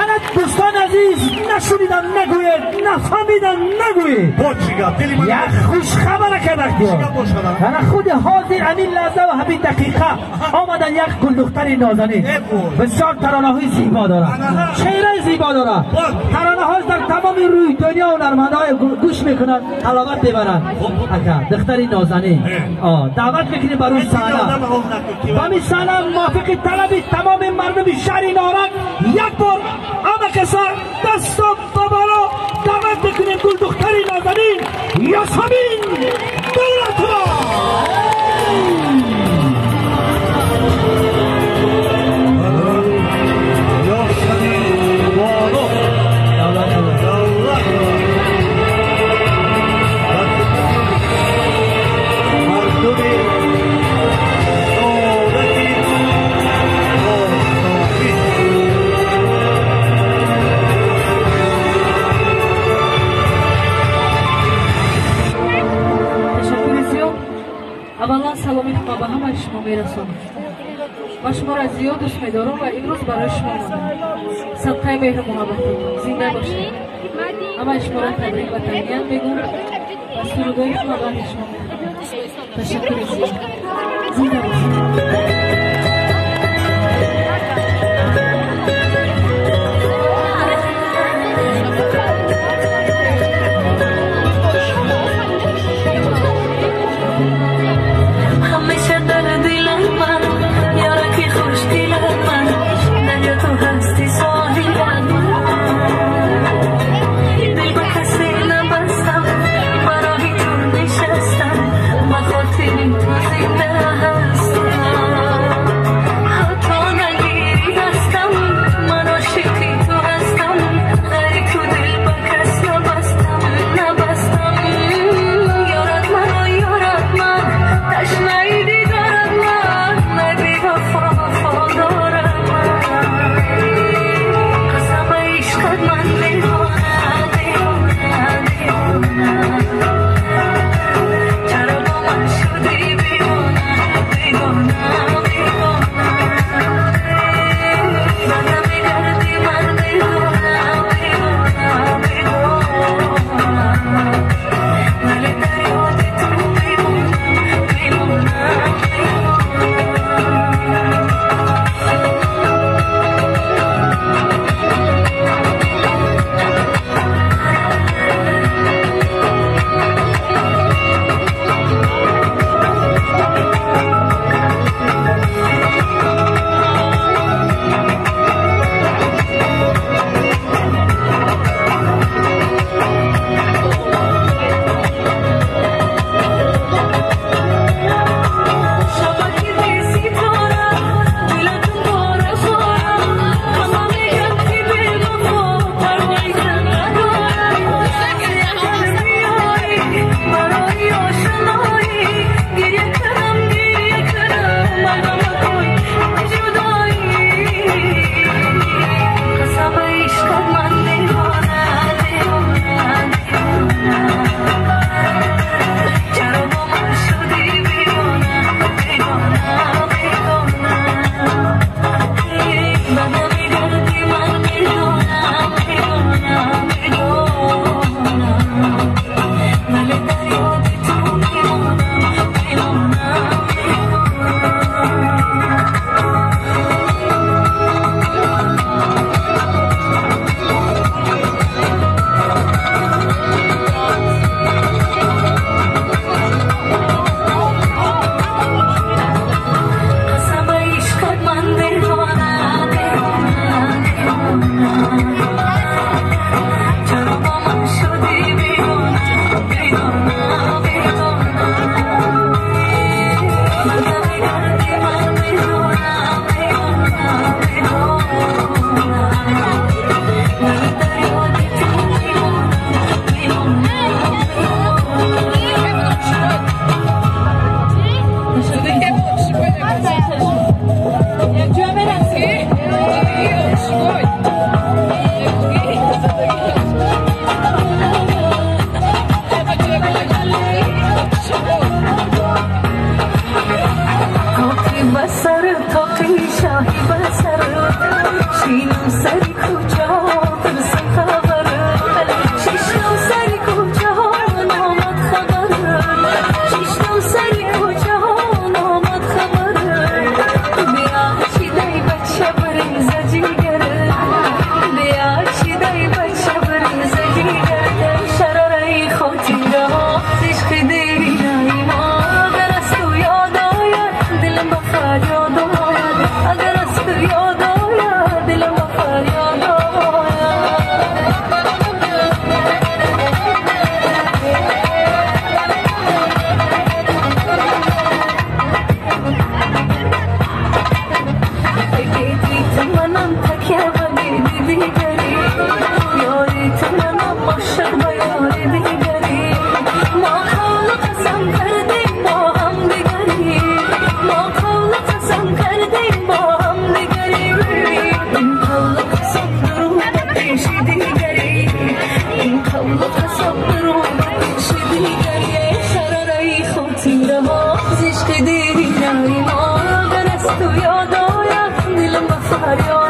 انا دوستان عزیز نشونیدن نگوید نفهمیدن نگوید یک خوش خبره کردک انا خود حاضر همین لحظه و همین دقیقه آمدن یک گل دختر نازنین بسیار ترانه های زیبا داره چهره زیبا داره ترانه های در تمام روی دنیا و نرمنده های گوش میکنن حلاوت ببرن دختر نازنین دعوت میکنیم برای صحنه و می صحنه موافق طلب تمام مردم شهر نارنج یک بار همه کسا دست و بالا دعوت میکنیم گل دختر نازنین یاسمین دولت‌ها اولا سلامی ما به همه شما میرسانم و شما را زیاد دوست می‌دارم و امروز برای شما آمدم. صدقه مهر محبتتون زنده باشید. همه شما را تبریک و تهنیت میگم و سرودهای شما بعد شما می‌خوانم. تشکر زیاد. زنده باشید. بسر تا قیشاهی بسر شینم سری کجا دریا